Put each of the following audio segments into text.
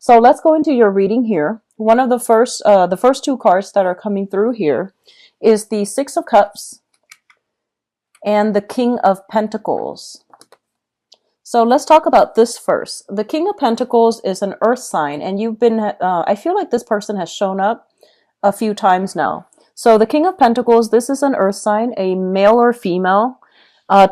So let's go into your reading here. One of the first two cards that are coming through here is the Six of Cups and the King of Pentacles. So let's talk about this first. The King of Pentacles is an earth sign, and you've been, I feel like this person has shown up a few times now. So the King of Pentacles, this is an earth sign, a male or female,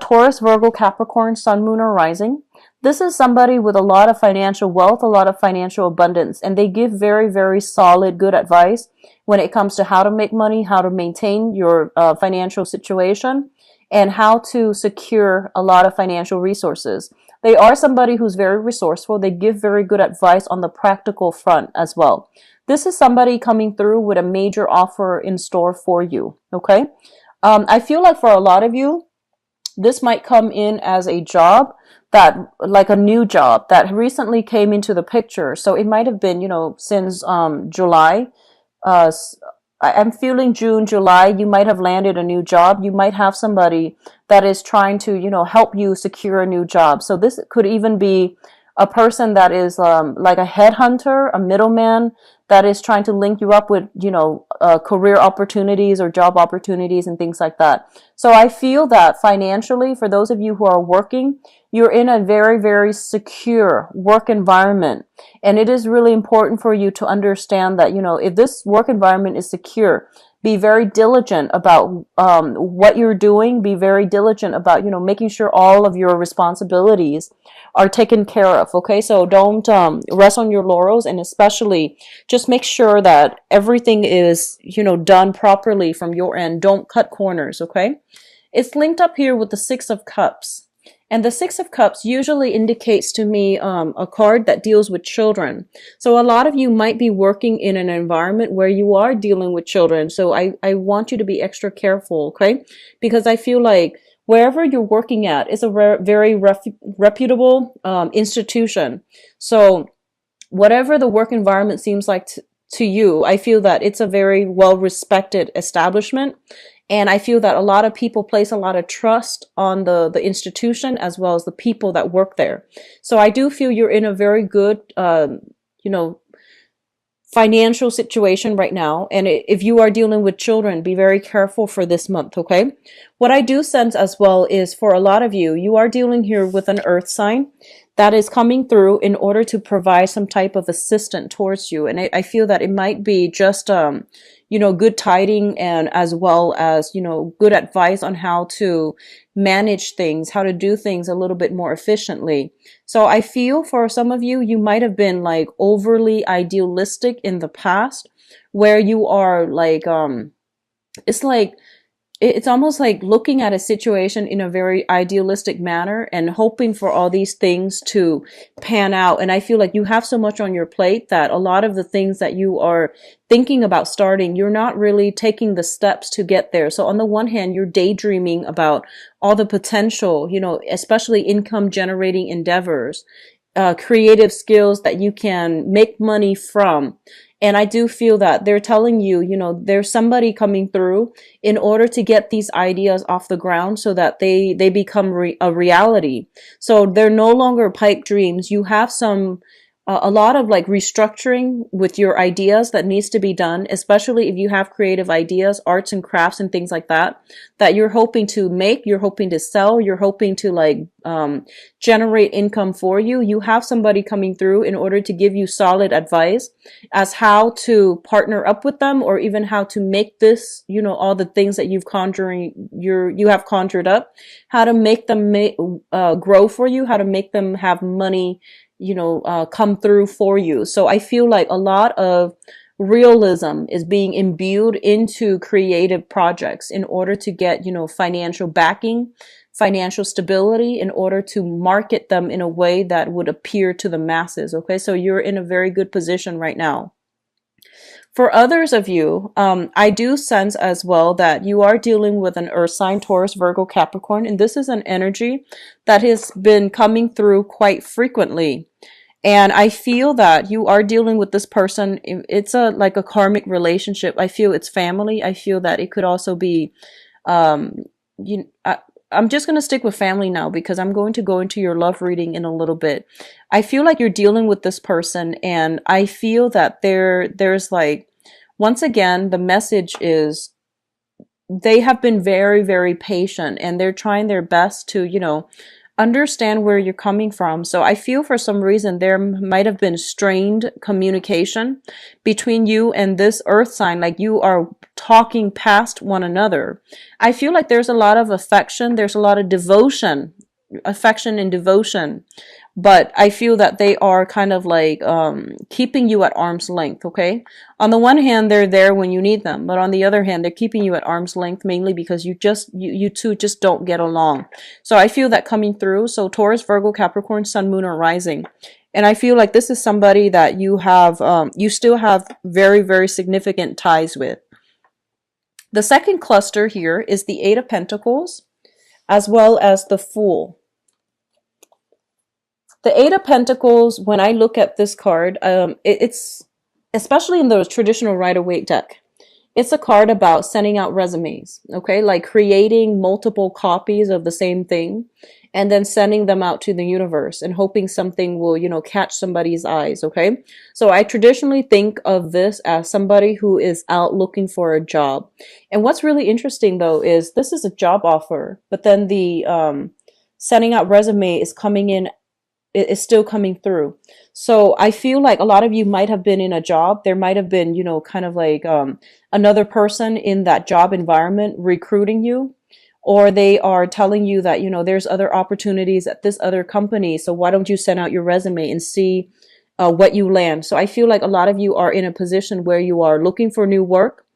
Taurus, Virgo, Capricorn, Sun, Moon, or Rising. This is somebody with a lot of financial wealth, a lot of financial abundance, and they give very, very solid, good advice when it comes to how to make money, how to maintain your financial situation, and how to secure a lot of financial resources. They are somebody who's very resourceful. They give very good advice on the practical front as well. This is somebody coming through with a major offer in store for you, okay? I feel like for a lot of you, this might come in as a job that, like a new job that recently came into the picture. So it might have been, since July. I'm feeling June, July, you might have landed a new job. You might have somebody that is trying to, help you secure a new job. So this could even be a person that is like a headhunter, a middleman that is trying to link you up with, career opportunities or job opportunities and things like that. So I feel that financially, for those of you who are working, you're in a very, very secure work environment. And it is really important for you to understand that, if this work environment is secure, be very diligent about what you're doing. Be very diligent about, making sure all of your responsibilities are taken care of. Okay, so don't rest on your laurels, and especially just make sure that everything is, done properly from your end. Don't cut corners. Okay, it's linked up here with the Six of Cups. And the Six of Cups usually indicates to me a card that deals with children. So a lot of you might be working in an environment where you are dealing with children. So I want you to be extra careful, okay? Because I feel like wherever you're working at is a very reputable institution. So whatever the work environment seems like to you, I feel that it's a very well-respected establishment. And I feel that a lot of people place a lot of trust on the institution as well as the people that work there. So I do feel you're in a very good, financial situation right now. And if you are dealing with children, be very careful for this month, okay? What I do sense as well is for a lot of you, you are dealing here with an earth sign that is coming through in order to provide some type of assistance towards you. And I feel that it might be just, good tiding, and as well as, good advice on how to manage things, how to do things a little bit more efficiently. So I feel for some of you, you might have been like overly idealistic in the past, where you are like, it's almost like looking at a situation in a very idealistic manner and hoping for all these things to pan out. And I feel like you have so much on your plate that a lot of the things that you are thinking about starting, you're not really taking the steps to get there. So on the one hand, you're daydreaming about all the potential, especially income generating endeavors, creative skills that you can make money from. And I do feel that they're telling you, there's somebody coming through in order to get these ideas off the ground so that they become a reality. So they're no longer pipe dreams. You have a lot of like restructuring with your ideas that needs to be done, especially if you have creative ideas, arts and crafts and things like that you're hoping to make, you're hoping to sell, you're hoping to like generate income for you. You have somebody coming through in order to give you solid advice as how to partner up with them, or even how to make this, all the things that you have conjured up, how to make them grow for you, how to make them have money, come through for you. So I feel like a lot of realism is being imbued into creative projects in order to get, financial backing, financial stability, in order to market them in a way that would appear to the masses. Okay. So you're in a very good position right now. For others of you, I do sense as well that you are dealing with an earth sign, Taurus, Virgo, Capricorn, and this is an energy that has been coming through quite frequently. And I feel that you are dealing with this person. It's like a karmic relationship. I feel it's family. I feel that it could also be, I'm just going to stick with family now because I'm going to go into your love reading in a little bit. I feel like you're dealing with this person, and I feel that there's like, once again, the message is they have been very, very patient, and they're trying their best to, understand where you're coming from. So I feel for some reason there might have been strained communication between you and this earth sign, like you are talking past one another. I feel like there's a lot of affection, there's a lot of devotion, affection and devotion, but I feel that they are kind of like keeping you at arm's length. Okay, on the one hand they're there when you need them, but on the other hand they're keeping you at arm's length mainly because you two just don't get along. So I feel that coming through. So Taurus, Virgo, Capricorn, Sun, Moon, or Rising. And I feel like this is somebody that you have you still have very, very significant ties with. The second cluster here is the Eight of Pentacles as well as the Fool. The Eight of Pentacles, when I look at this card, it's especially in the traditional Rider-Waite deck, it's a card about sending out resumes, okay? Like creating multiple copies of the same thing and then sending them out to the universe and hoping something will, catch somebody's eyes, okay? So I traditionally think of this as somebody who is out looking for a job. And what's really interesting though is this is a job offer, but then the sending out resume is coming in, is still coming through. So I feel like a lot of you might have been in a job. There might have been, kind of like another person in that job environment recruiting you, or they are telling you that, there's other opportunities at this other company. So why don't you send out your resume and see what you land? So I feel like a lot of you are in a position where you are looking for new work.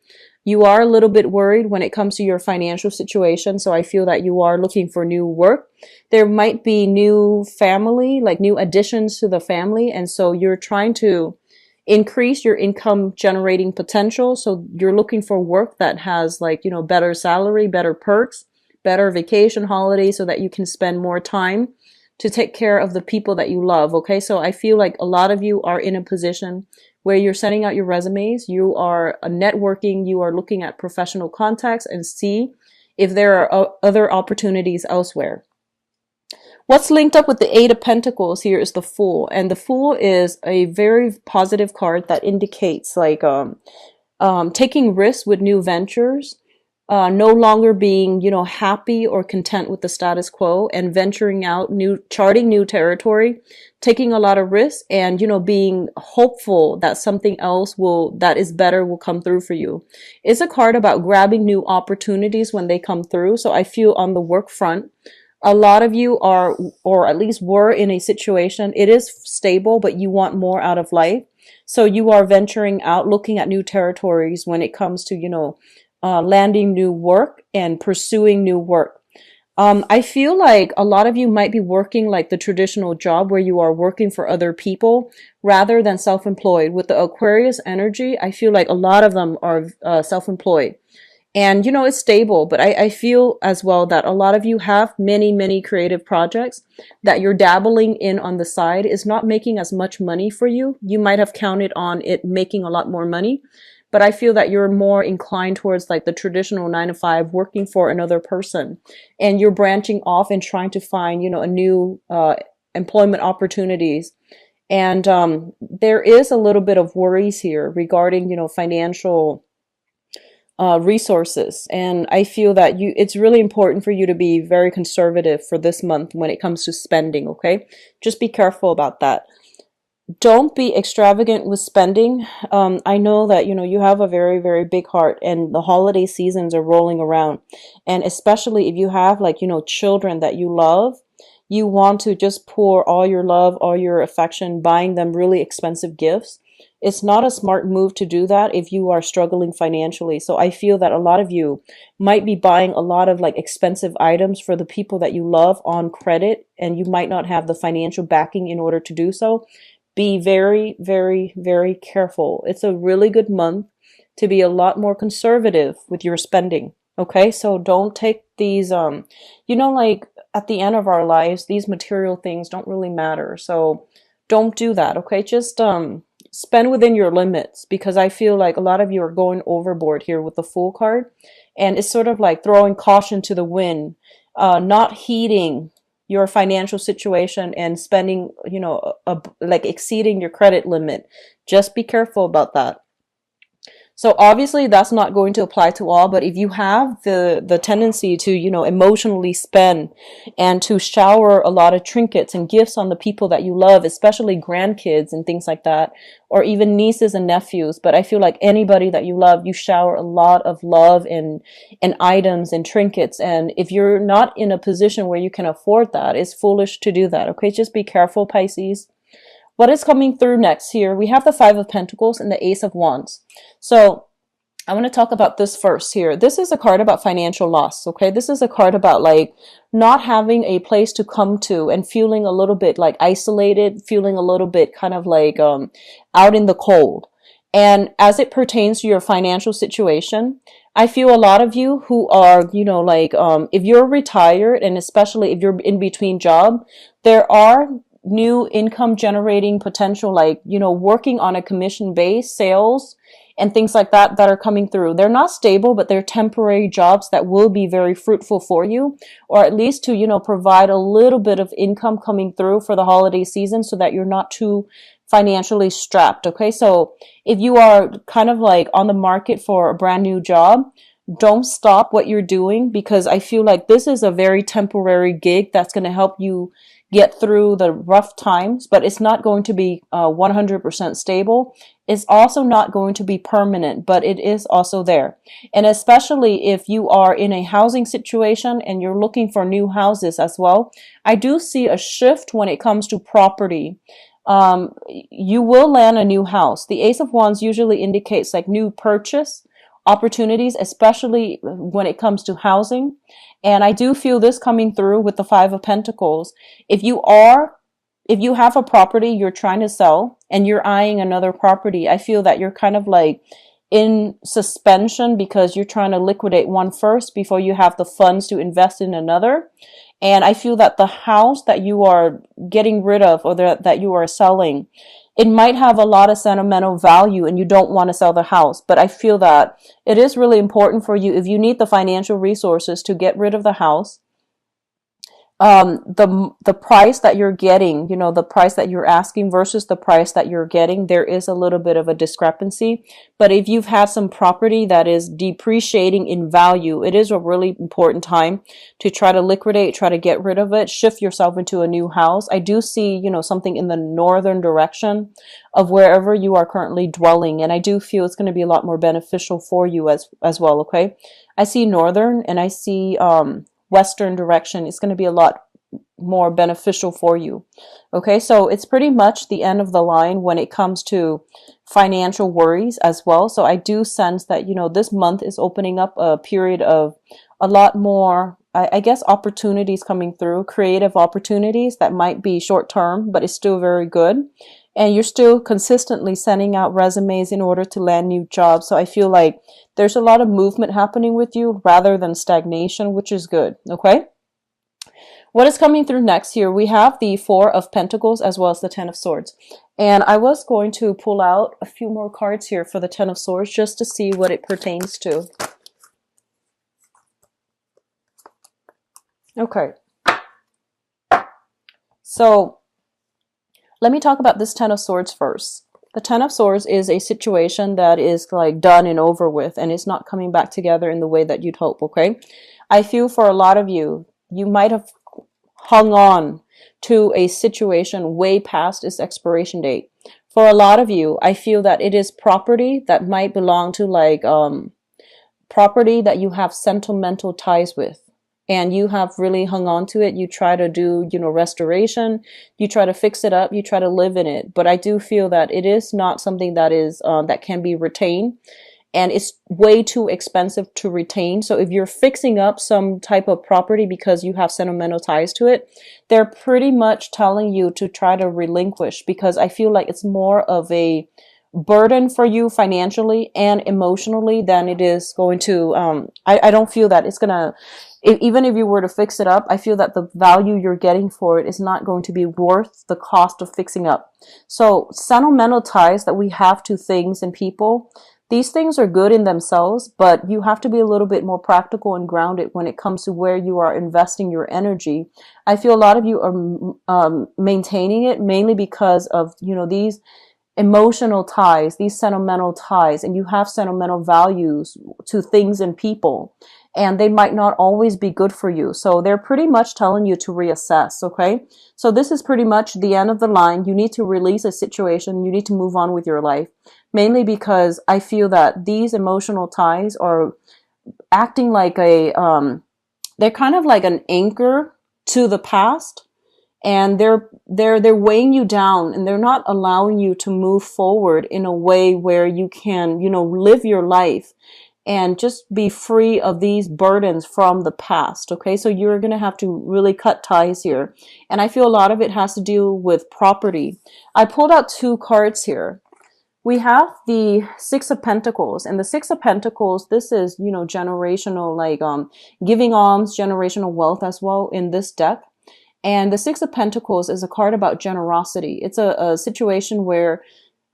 You are a little bit worried when it comes to your financial situation. So I feel that you are looking for new work. There might be new family, like new additions to the family. And so you're trying to increase your income generating potential. So you're looking for work that has like, better salary, better perks, better vacation holidays so that you can spend more time to take care of the people that you love. Okay. So I feel like a lot of you are in a position where you're sending out your resumes, you are networking, you are looking at professional contacts and see if there are other opportunities elsewhere. What's linked up with the Eight of Pentacles here is the Fool. And the Fool is a very positive card that indicates like taking risks with new ventures, no longer being, happy or content with the status quo and venturing out, charting new territory, taking a lot of risks and, being hopeful that something else that is better will come through for you. It's a card about grabbing new opportunities when they come through. So I feel on the work front, a lot of you are, or at least were in a situation, it is stable, but you want more out of life. So you are venturing out, looking at new territories when it comes to, landing new work and pursuing new work. I feel like a lot of you might be working like the traditional job where you are working for other people rather than self-employed. With the Aquarius energy, I feel like a lot of them are self-employed. And, it's stable, but I feel as well that a lot of you have many, many creative projects that you're dabbling in on the side is not making as much money for you. You might have counted on it making a lot more money, but I feel that you're more inclined towards like the traditional 9 to 5 working for another person, and you're branching off and trying to find, a new employment opportunities. And there is a little bit of worries here regarding, financial resources. And I feel that it's really important for you to be very conservative for this month when it comes to spending. Okay. Just be careful about that. Don't be extravagant with spending. I know that, you have a very, very big heart and the holiday seasons are rolling around. And especially if you have like, children that you love, you want to just pour all your love, all your affection, buying them really expensive gifts. It's not a smart move to do that if you are struggling financially. So I feel that a lot of you might be buying a lot of like expensive items for the people that you love on credit, and you might not have the financial backing in order to do so. Be very, very, very careful. It's a really good month to be a lot more conservative with your spending. Okay, so don't take these, like at the end of our lives, these material things don't really matter. So don't do that. Okay, just spend within your limits, because I feel like a lot of you are going overboard here with the Fool card, and it's sort of like throwing caution to the wind. not heeding your financial situation and spending, like exceeding your credit limit. Just be careful about that. So obviously that's not going to apply to all, but if you have the tendency to, emotionally spend and to shower a lot of trinkets and gifts on the people that you love, especially grandkids and things like that, or even nieces and nephews, but I feel like anybody that you love, you shower a lot of love and items and trinkets. And if you're not in a position where you can afford that, it's foolish to do that. Okay, just be careful, Pisces. What is coming through next here? We have the Five of Pentacles and the Ace of Wands. So I want to talk about this first here. This is a card about financial loss, okay? This is a card about like not having a place to come to and feeling a little bit like isolated, feeling a little bit kind of like out in the cold. And as it pertains to your financial situation, I feel a lot of you who are, if you're retired and especially if you're in between job, there are new income generating potential, like, working on a commission base, sales, and things like that that are coming through. They're not stable, but they're temporary jobs that will be very fruitful for you, or at least to, provide a little bit of income coming through for the holiday season so that you're not too financially strapped. Okay. So if you are kind of like on the market for a brand new job, don't stop what you're doing, because I feel like this is a very temporary gig that's going to help you get through the rough times, but it's not going to be 100% stable. It's also not going to be permanent, but it is also there. And especially if you are in a housing situation and you're looking for new houses as well, I do see a shift when it comes to property. You will land a new house. The Ace of Wands usually indicates like new purchase opportunities, especially when it comes to housing. And I do feel this coming through with the Five of Pentacles. If you have a property you're trying to sell and you're eyeing another property, I feel that you're kind of like in suspension because you're trying to liquidate one first before you have the funds to invest in another. And I feel that the house that you are getting rid of, or that you are selling, it might have a lot of sentimental value and you don't want to sell the house. But I feel that it is really important for you, if you need the financial resources to get rid of the house, the price that you're getting, the price that you're asking versus the price that you're getting, there is a little bit of a discrepancy. But if you've had some property that is depreciating in value, it is a really important time to try to liquidate, try to get rid of it, shift yourself into a new house. I do see, something in the northern direction of wherever you are currently dwelling. And I do feel it's going to be a lot more beneficial for you as well. Okay. I see northern and I see, western direction. It's going to be a lot more beneficial for you. Okay, so it's pretty much the end of the line when it comes to financial worries as well. So I do sense that, this month is opening up a period of a lot more, I guess, opportunities coming through, creative opportunities that might be short term, but it's still very good. And you're still consistently sending out resumes in order to land new jobs. So I feel like there's a lot of movement happening with you rather than stagnation, which is good. Okay. What is coming through next here? We have the Four of Pentacles as well as the Ten of Swords. And I was going to pull out a few more cards here for the Ten of Swords just to see what it pertains to. Okay. So let me talk about this Ten of Swords first. The Ten of Swords is a situation that is like done and over with, and it's not coming back together in the way that you'd hope, okay? I feel for a lot of you, you might have hung on to a situation way past its expiration date. For a lot of you, I feel that it is property that might belong to like property that you have sentimental ties with. And you have really hung on to it. You try to do, restoration. You try to fix it up. You try to live in it. But I do feel that it is not something that is that can be retained, and it's way too expensive to retain. So if you're fixing up some type of property because you have sentimental ties to it, they're pretty much telling you to try to relinquish, because I feel like it's more of a burden for you financially and emotionally than it is going to, I don't feel that it's gonna, even if you were to fix it up, I feel that the value you're getting for it is not going to be worth the cost of fixing up. So sentimental ties that we have to things and people, These things are good in themselves, but you have to be a little bit more practical and grounded when it comes to where you are investing your energy. I feel a lot of you are maintaining it mainly because of, these emotional ties, these sentimental ties, and you have sentimental values to things and people, and they might not always be good for you. So they're pretty much telling you to reassess, okay? So this is pretty much the end of the line. You need to release a situation. You need to move on with your life, mainly because I feel that these emotional ties are acting like they're kind of like an anchor to the past, and they're weighing you down, and they're not allowing you to move forward in a way where you can, live your life and just be free of these burdens from the past. Okay, so you're going to have to really cut ties here, and I feel a lot of it has to do with property. I pulled out two cards here. We have the Six of Pentacles, and the Six of Pentacles, this is, generational, like giving alms, generational wealth as well in this deck. And the Six of Pentacles is a card about generosity. It's a situation where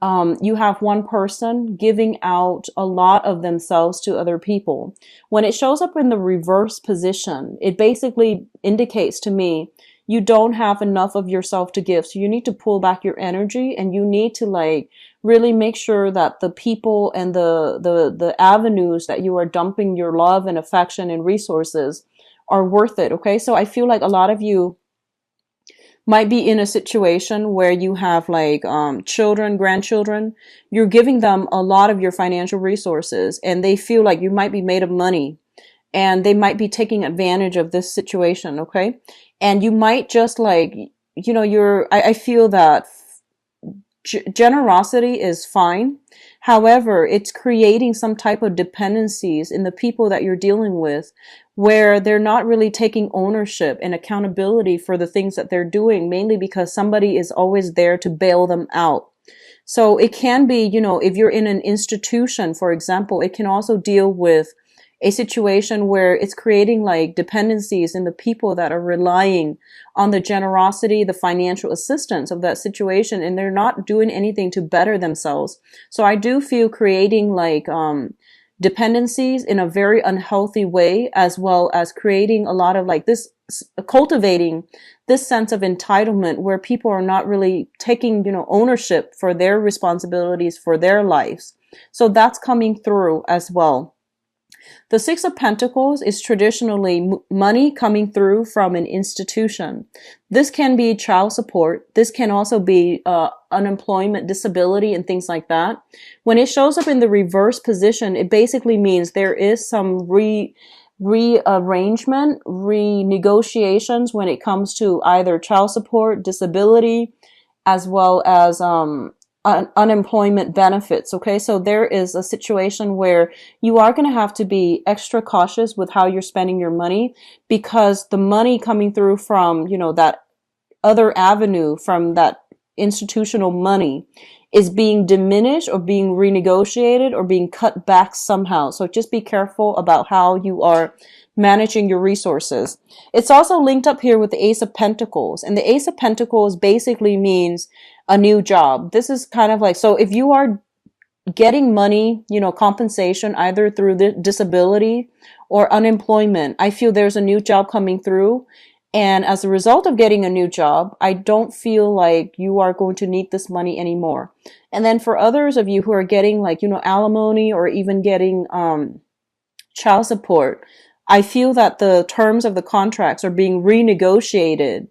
you have one person giving out a lot of themselves to other people. When it shows up in the reverse position, it basically indicates to me you don't have enough of yourself to give. So you need to pull back your energy, and you need to really make sure that the people and the avenues that you are dumping your love and affection and resources are worth it. Okay, so I feel like a lot of you might be in a situation where you have children, grandchildren. You're giving them a lot of your financial resources, and they feel like you might be made of money, and they might be taking advantage of this situation. Okay, and you might just I feel that generosity is fine. However, it's creating some type of dependencies in the people that you're dealing with, where they're not really taking ownership and accountability for the things that they're doing, mainly because somebody is always there to bail them out. So it can be, if you're in an institution, for example, it can also deal with a situation where it's creating dependencies in the people that are relying on the generosity, the financial assistance of that situation, and they're not doing anything to better themselves. So I do feel creating dependencies in a very unhealthy way, as well as creating a lot of cultivating this sense of entitlement where people are not really taking, ownership for their responsibilities for their lives. So that's coming through as well. The Six of Pentacles is traditionally money coming through from an institution. This can be child support. This can also be unemployment, disability, and things like that. When it shows up in the reverse position, it basically means there is some rearrangement, renegotiations when it comes to either child support, disability, as well as unemployment benefits. Okay, so there is a situation where you are going to have to be extra cautious with how you're spending your money, because the money coming through from, that other avenue, from that institutional money, is being diminished or being renegotiated or being cut back somehow. So just be careful about how you are managing your resources. It's also linked up here with the Ace of Pentacles, and the Ace of Pentacles basically means a new job. This is kind of so if you are getting money, compensation either through the disability or unemployment, I feel there's a new job coming through. And as a result of getting a new job, I don't feel like you are going to need this money anymore. And then for others of you who are getting alimony or even getting child support, I feel that the terms of the contracts are being renegotiated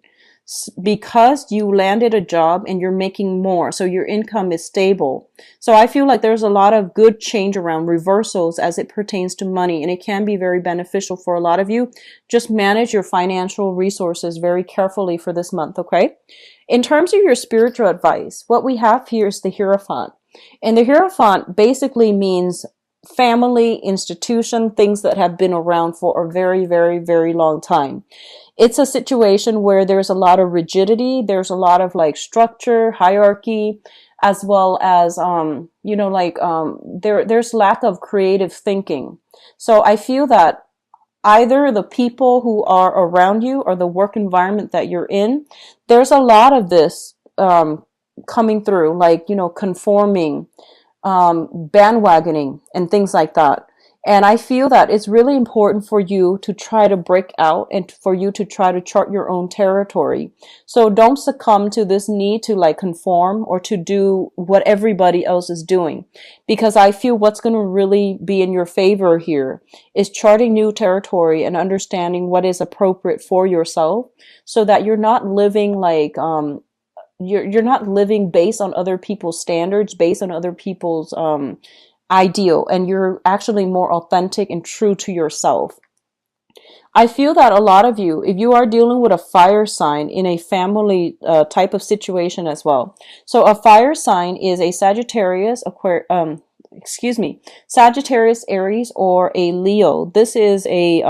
because you landed a job and you're making more, so your income is stable. So I feel like there's a lot of good change around, reversals as it pertains to money, and it can be very beneficial for a lot of you. Just manage your financial resources very carefully for this month, okay? In terms of your spiritual advice, what we have here is the Hierophant. And the Hierophant basically means family, institution, things that have been around for a very, very, very long time. It's a situation where there's a lot of rigidity, there's a lot of structure, hierarchy, as well as there's lack of creative thinking. So I feel that either the people who are around you or the work environment that you're in, there's a lot of this coming through, conforming, bandwagoning and things like that. And I feel that it's really important for you to try to break out and for you to try to chart your own territory. So don't succumb to this need to like conform or to do what everybody else is doing. Because I feel what's going to really be in your favor here is charting new territory and understanding what is appropriate for yourself so that you're not living like, you're not living based on other people's standards, based on other people's ideal, and you're actually more authentic and true to yourself. I feel that a lot of you, if you are dealing with a fire sign in a family type of situation as well. So a fire sign is a Sagittarius, Sagittarius, Aries, or a Leo. This is a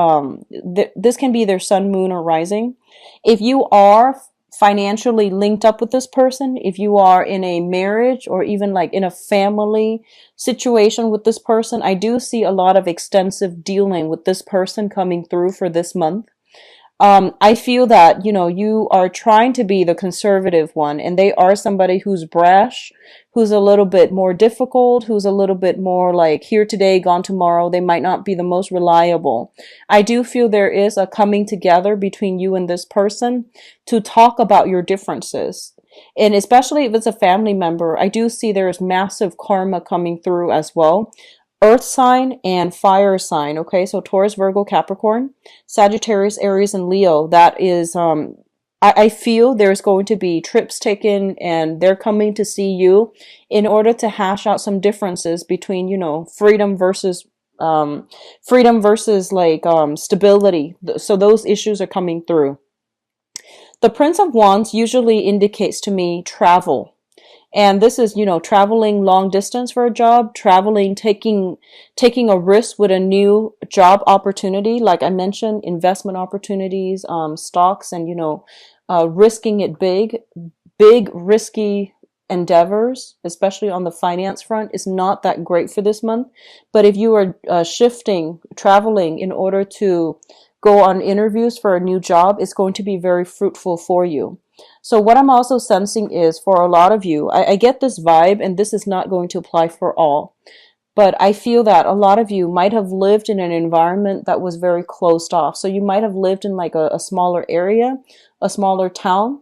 this can be their sun, moon, or rising. If you are financially linked up with this person, if you are in a marriage or even like in a family situation with this person, I do see a lot of extensive dealing with this person coming through for this month. I feel that, you know, you are trying to be the conservative one, and they are somebody who's brash, who's a little bit more difficult, who's a little bit more like here today, gone tomorrow. They might not be the most reliable. I do feel there is a coming together between you and this person to talk about your differences. And especially if it's a family member, I do see there's massive karma coming through as well. Earth sign and fire sign. Okay, so Taurus, Virgo, Capricorn, Sagittarius, Aries, and Leo. That is, I feel there's going to be trips taken and they're coming to see you in order to hash out some differences between, you know, freedom versus like stability. So those issues are coming through. The Prince of Wands usually indicates to me travel. And this is, you know, traveling long distance for a job, traveling, taking a risk with a new job opportunity. Like I mentioned, investment opportunities, stocks, and, you know, risking it big risky endeavors, especially on the finance front, is not that great for this month. But if you are traveling in order to go on interviews for a new job, it's going to be very fruitful for you. So what I'm also sensing is for a lot of you, I get this vibe, and this is not going to apply for all, but I feel that a lot of you might have lived in an environment that was very closed off. So you might have lived in like a smaller area, a smaller town.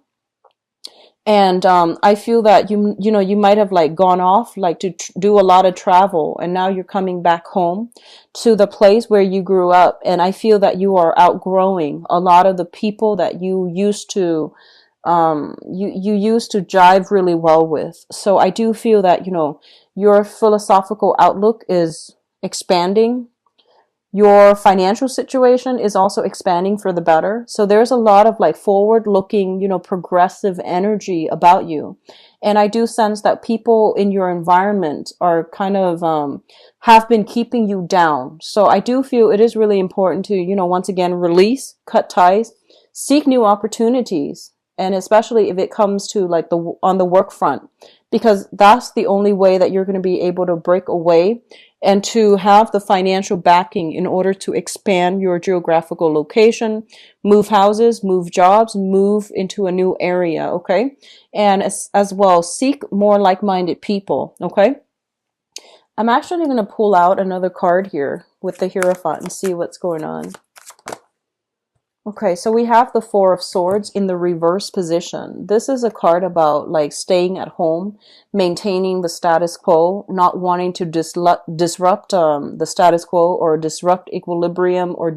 And I feel that you know, you might have like gone off like to do a lot of travel, and now you're coming back home to the place where you grew up. And I feel that you are outgrowing a lot of the people that you used to you used to jive really well with. So I do feel that, you know, your philosophical outlook is expanding. Your financial situation is also expanding for the better. So there's a lot of like forward looking, you know, progressive energy about you. And I do sense that people in your environment are kind of, have been keeping you down. So I do feel it is really important to, you know, once again, release, cut ties, seek new opportunities. And especially if it comes to like on the work front, because that's the only way that you're going to be able to break away and to have the financial backing in order to expand your geographical location, move houses, move jobs, move into a new area. Okay. And as well, seek more like-minded people. Okay. I'm actually going to pull out another card here with the Hierophant and see what's going on. Okay, so we have the Four of Swords in the reverse position. This is a card about like staying at home, maintaining the status quo, not wanting to disrupt the status quo, or disrupt equilibrium, or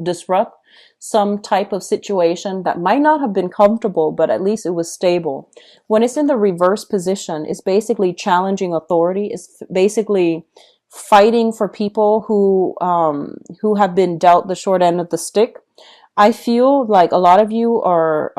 disrupt some type of situation that might not have been comfortable, but at least it was stable. When it's in the reverse position, it's basically challenging authority. It's basically fighting for people who have been dealt the short end of the stick. I feel like a lot of you are,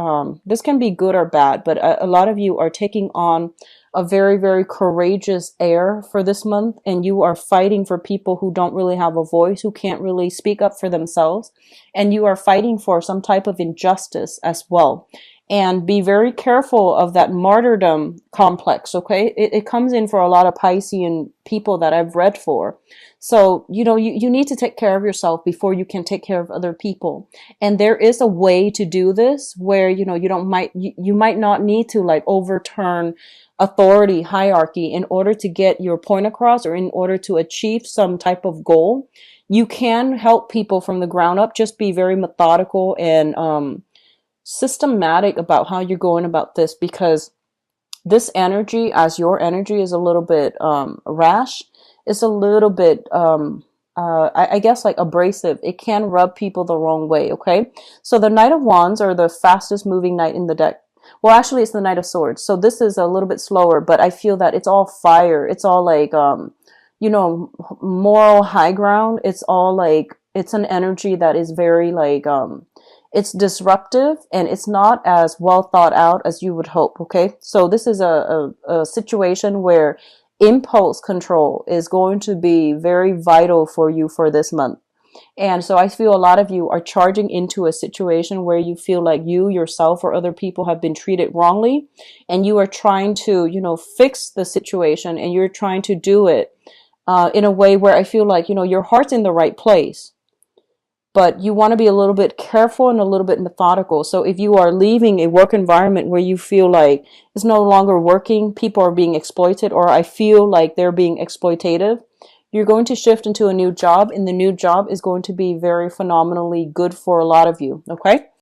this can be good or bad, but a lot of you are taking on a very, very courageous air for this month, and you are fighting for people who don't really have a voice, who can't really speak up for themselves, and you are fighting for some type of injustice as well. and be very careful of that martyrdom complex. Okay, it comes in for a lot of Piscean people that I've read for. So you need to take care of yourself before you can take care of other people, and there is a way to do this where you might not need to like overturn authority hierarchy in order to get your point across or in order to achieve some type of goal. You can help people from the ground up. Just be very methodical and systematic about how you're going about this, because this energy, as your energy is a little bit rash, it's a little bit I guess like abrasive. It can rub people the wrong way. Okay, so the Knight of Wands, or the fastest moving knight in the deck, well actually it's the Knight of Swords, so this is a little bit slower, but I feel that it's all fire. It's all like moral high ground. It's all like, it's an energy that is very like it's disruptive, and it's not as well thought out as you would hope. Okay, so this is a situation where impulse control is going to be very vital for you for this month. And so I feel a lot of you are charging into a situation where you feel like you yourself or other people have been treated wrongly, and you are trying to fix the situation, and you're trying to do it in a way where I feel like your heart's in the right place, but you want to be a little bit careful and a little bit methodical. So if you are leaving a work environment where you feel like it's no longer working, people are being exploited, or I feel like they're being exploitative, you're going to shift into a new job, and the new job is going to be very phenomenally good for a lot of you. Okay?